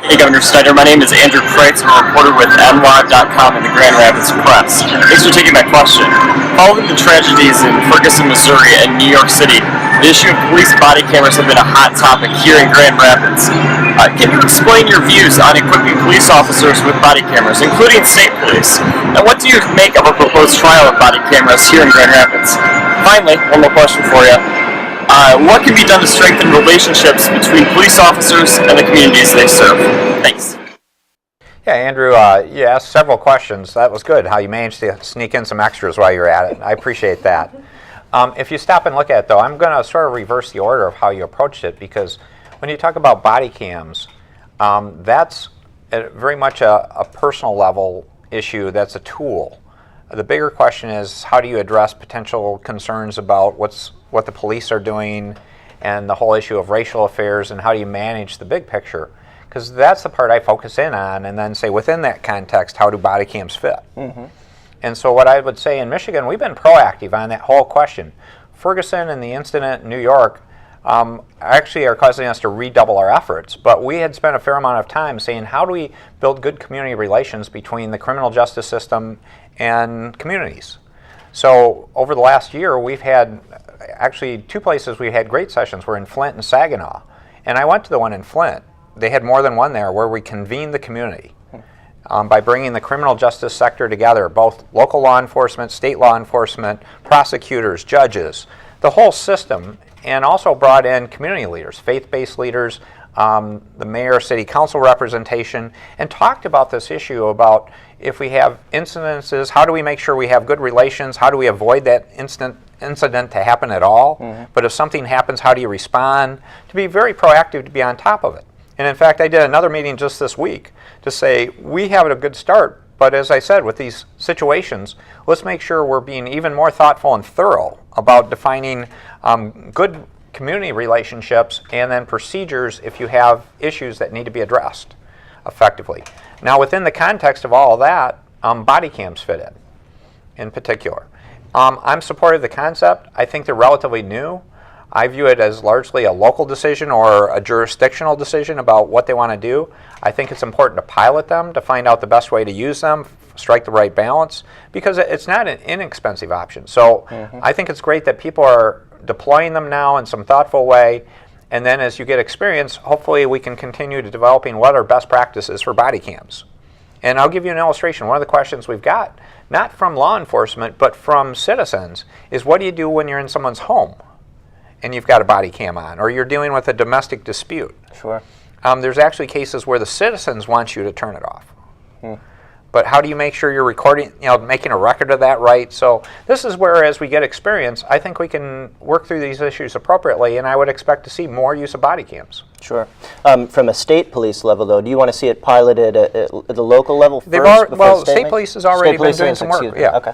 Hey, Governor Snyder. My name is Andrew Kreitz. I'm a reporter with MLive.com and the Grand Rapids Press. Thanks for taking my question. Following the tragedies in Ferguson, Missouri and New York City, the issue of police body cameras have been a hot topic here in Grand Rapids. Can you explain your views on equipping police officers with body cameras, including state police? And what do you make of a proposed trial of body cameras here in Grand Rapids? Finally, one more question for you. What can be done to strengthen relationships between police officers and the communities they serve? Thanks. Yeah, Andrew, you asked several questions. That was good, how you managed to sneak in some extras while you're at it. I appreciate that. If you stop and look at it, though, I'm going to sort of reverse the order of how you approached it, because when you talk about body cams, that's very much a personal level issue. That's a tool. The bigger question is, how do you address potential concerns about what the police are doing and the whole issue of racial affairs, and how do you manage the big picture? Because that's the part I focus in on, and then say within that context, how do body cams fit? Mm-hmm. And so what I would say in Michigan, we've been proactive on that whole question. Ferguson and the incident in New York actually are causing us to redouble our efforts, but we had spent a fair amount of time saying, how do we build good community relations between the criminal justice system and communities? So over the last year, we've had actually two places we had great sessions were in Flint and Saginaw. And I went to the one in Flint. They had more than one there, where we convened the community by bringing the criminal justice sector together, both local law enforcement, state law enforcement, prosecutors, judges, the whole system, and also brought in community leaders, faith-based leaders, the mayor, city council representation, and talked about this issue about if we have incidences, how do we make sure we have good relations? How do we avoid that incident to happen at all? Mm-hmm. But if something happens, how do you respond? To be very proactive, to be on top of it. And in fact, I did another meeting just this week to say we have a good start, but as I said, with these situations, let's make sure we're being even more thoughtful and thorough about defining good community relationships and then procedures if you have issues that need to be addressed effectively. Now, within the context of all of that, body cams fit in particular. I'm supportive of the concept. I think they're relatively new. I view it as largely a local decision or a jurisdictional decision about what they want to do. I think it's important to pilot them to find out the best way to use them, strike the right balance, because it's not an inexpensive option. So I think it's great that people are deploying them now in some thoughtful way, and then as you get experience, hopefully we can continue to developing what are best practices for body cams. And I'll give you an illustration. One of the questions we've got, not from law enforcement, but from citizens, is what do you do when you're in someone's home and you've got a body cam on, or you're dealing with a domestic dispute? Sure. There's actually cases where the citizens want you to turn it off. But how do you make sure you're recording, making a record of that right? So this is where, as we get experience, I think we can work through these issues appropriately, and I would expect to see more use of body cams. Sure. From a state police level, though, do you want to see it piloted at the local level first? State police has already been doing some work. Yeah. Okay.